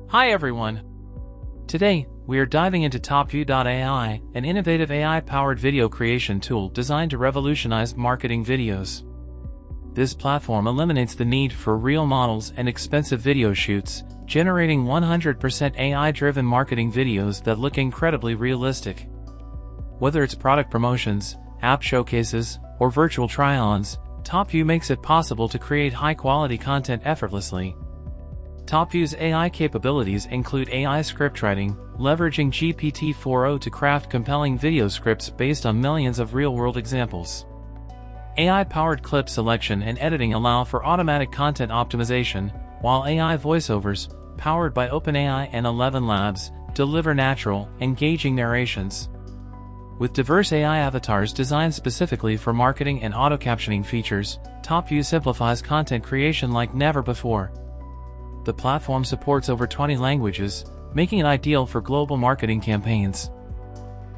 Hi everyone! Today, we are diving into Topview.AI, an innovative AI-powered video creation tool designed to revolutionize marketing videos. This platform eliminates the need for real models and expensive video shoots, generating 100% AI-driven marketing videos that look incredibly realistic. Whether it's product promotions, app showcases, or virtual try-ons, Topview makes it possible to create high-quality content effortlessly. Topview's AI capabilities include AI script writing, leveraging GPT-4o to craft compelling video scripts based on millions of real-world examples. AI-powered clip selection and editing allow for automatic content optimization, while AI voiceovers, powered by OpenAI and 11 Labs, deliver natural, engaging narrations. With diverse AI avatars designed specifically for marketing and auto-captioning features, Topview simplifies content creation like never before. The platform supports over 20 languages, making it ideal for global marketing campaigns.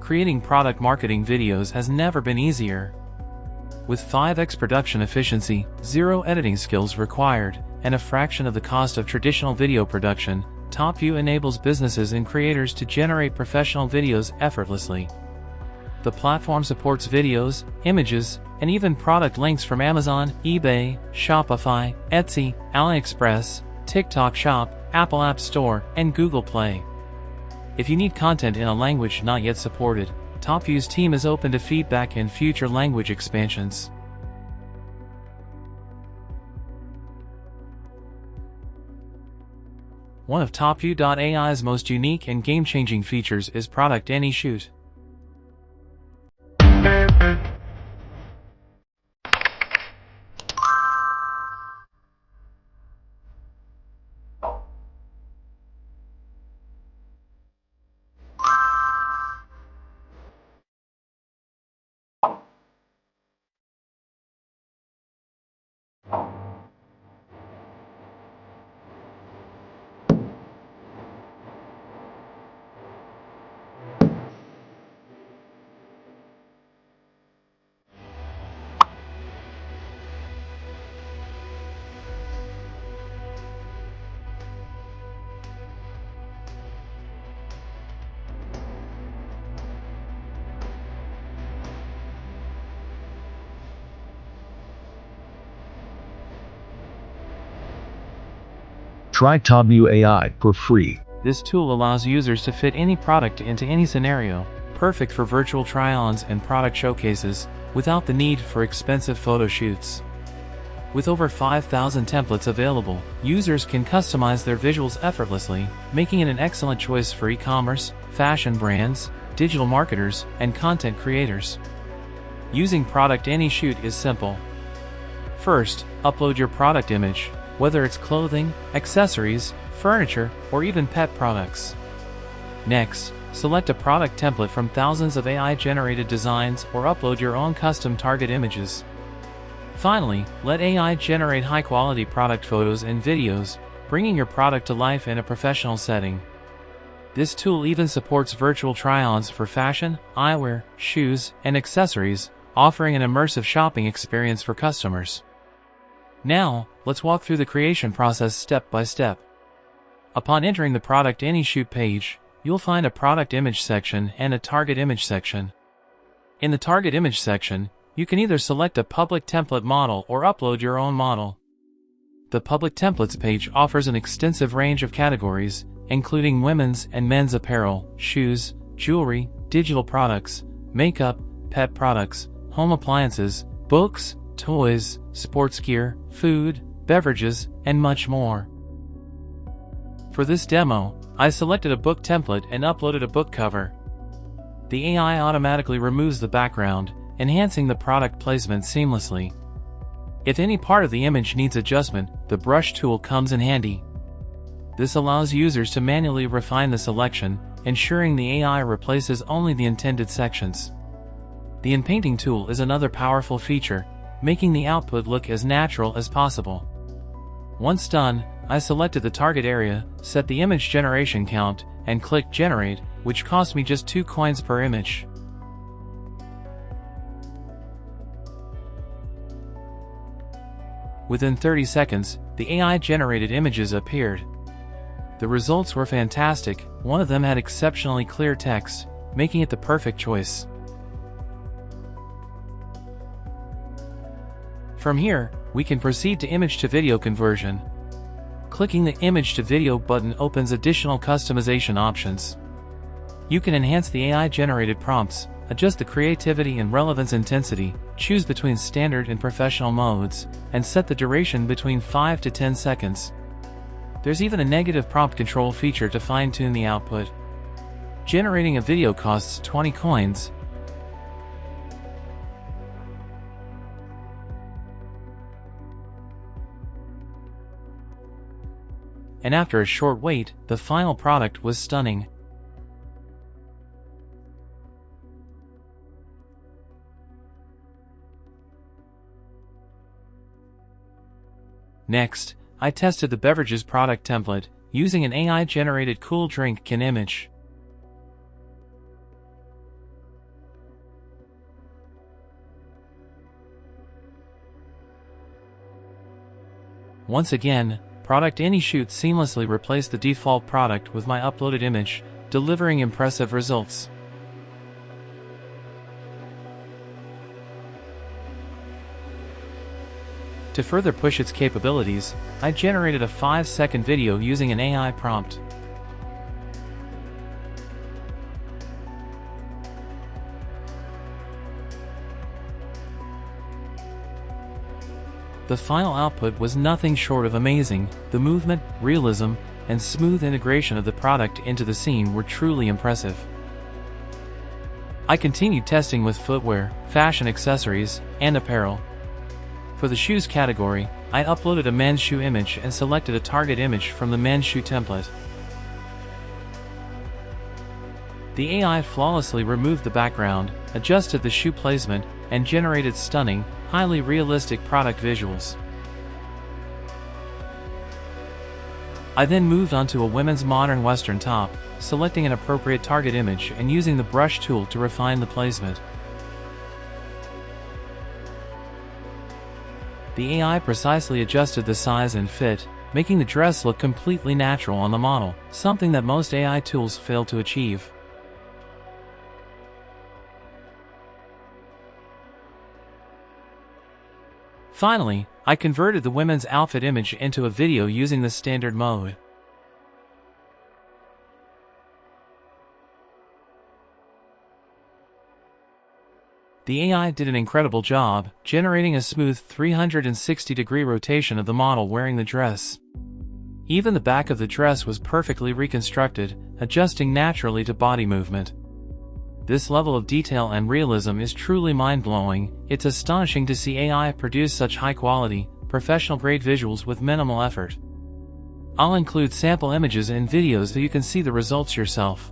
Creating product marketing videos has never been easier. With 5x production efficiency, 0 editing skills required, and a fraction of the cost of traditional video production, Topview enables businesses and creators to generate professional videos effortlessly. The platform supports videos, images, and even product links from Amazon, eBay, Shopify, Etsy, AliExpress, TikTok Shop, Apple App Store, and Google Play. If you need content in a language not yet supported, Topview's team is open to feedback and future language expansions. One of Topview.AI's most unique and game-changing features is product AnyShoot. Try Topview.AI for free. This tool allows users to fit any product into any scenario, perfect for virtual try-ons and product showcases, without the need for expensive photo shoots. With over 5,000 templates available, users can customize their visuals effortlessly, making it an excellent choice for e-commerce, fashion brands, digital marketers, and content creators. Using product AnyShoot is simple. First, upload your product image, whether it's clothing, accessories, furniture, or even pet products. Next, select a product template from thousands of AI-generated designs or upload your own custom target images. Finally, let AI generate high-quality product photos and videos, bringing your product to life in a professional setting. This tool even supports virtual try-ons for fashion, eyewear, shoes, and accessories, offering an immersive shopping experience for customers. Now, let's walk through the creation process step by step. Upon entering the product AnyShoot page, you'll find a product image section and a target image section. In the target image section, you can either select a public template model or upload your own model. The public templates page offers an extensive range of categories, including women's and men's apparel, shoes, jewelry, digital products, makeup, pet products, home appliances, books, toys, sports gear, food, beverages, and much more. For this demo, I selected a book template and uploaded a book cover. The AI automatically removes the background, enhancing the product placement seamlessly. If any part of the image needs adjustment, the brush tool comes in handy. This allows users to manually refine the selection, ensuring the AI replaces only the intended sections. The inpainting tool is another powerful feature, making the output look as natural as possible. Once done, I selected the target area, set the image generation count, and clicked Generate, which cost me just 2 coins per image. Within 30 seconds, the AI-generated images appeared. The results were fantastic. One of them had exceptionally clear text, making it the perfect choice. From here, we can proceed to image to video conversion. Clicking the image to video button opens additional customization options. You can enhance the AI-generated prompts, adjust the creativity and relevance intensity, choose between standard and professional modes, and set the duration between 5 to 10 seconds. There's even a negative prompt control feature to fine-tune the output. Generating a video costs 20 coins. And after a short wait, the final product was stunning. Next, I tested the beverages product template, using an AI-generated cool drink can image. Once again, product AnyShoot seamlessly replaced the default product with my uploaded image, delivering impressive results. To further push its capabilities, I generated a 5-second video using an AI prompt. The final output was nothing short of amazing. The movement, realism, and smooth integration of the product into the scene were truly impressive. I continued testing with footwear, fashion accessories, and apparel. For the shoes category, I uploaded a men's shoe image and selected a target image from the men's shoe template. The AI flawlessly removed the background, adjusted the shoe placement, and generated stunning, highly realistic product visuals. I then moved on to a women's modern western top, selecting an appropriate target image and using the brush tool to refine the placement. The AI precisely adjusted the size and fit, making the dress look completely natural on the model, something that most AI tools fail to achieve. Finally, I converted the women's outfit image into a video using the standard mode. The AI did an incredible job, generating a smooth 360-degree rotation of the model wearing the dress. Even the back of the dress was perfectly reconstructed, adjusting naturally to body movement. This level of detail and realism is truly mind-blowing. It's astonishing to see AI produce such high-quality, professional-grade visuals with minimal effort. I'll include sample images and videos so you can see the results yourself.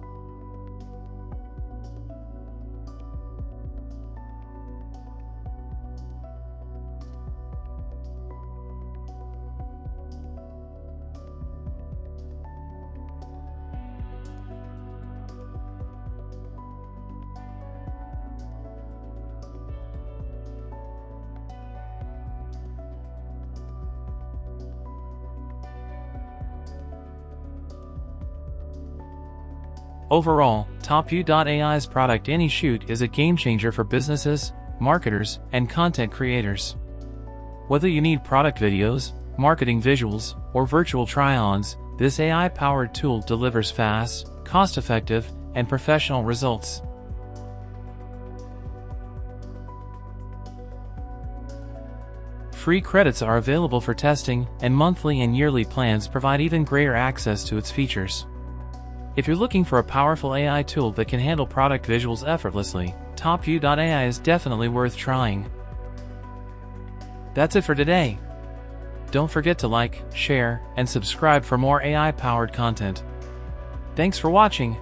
Overall, Topview.AI's product AnyShoot is a game-changer for businesses, marketers, and content creators. Whether you need product videos, marketing visuals, or virtual try-ons, this AI-powered tool delivers fast, cost-effective, and professional results. Free credits are available for testing, and monthly and yearly plans provide even greater access to its features. If you're looking for a powerful AI tool that can handle product visuals effortlessly, Topview.AI is definitely worth trying. That's it for today. Don't forget to like, share, and subscribe for more AI-powered content. Thanks for watching.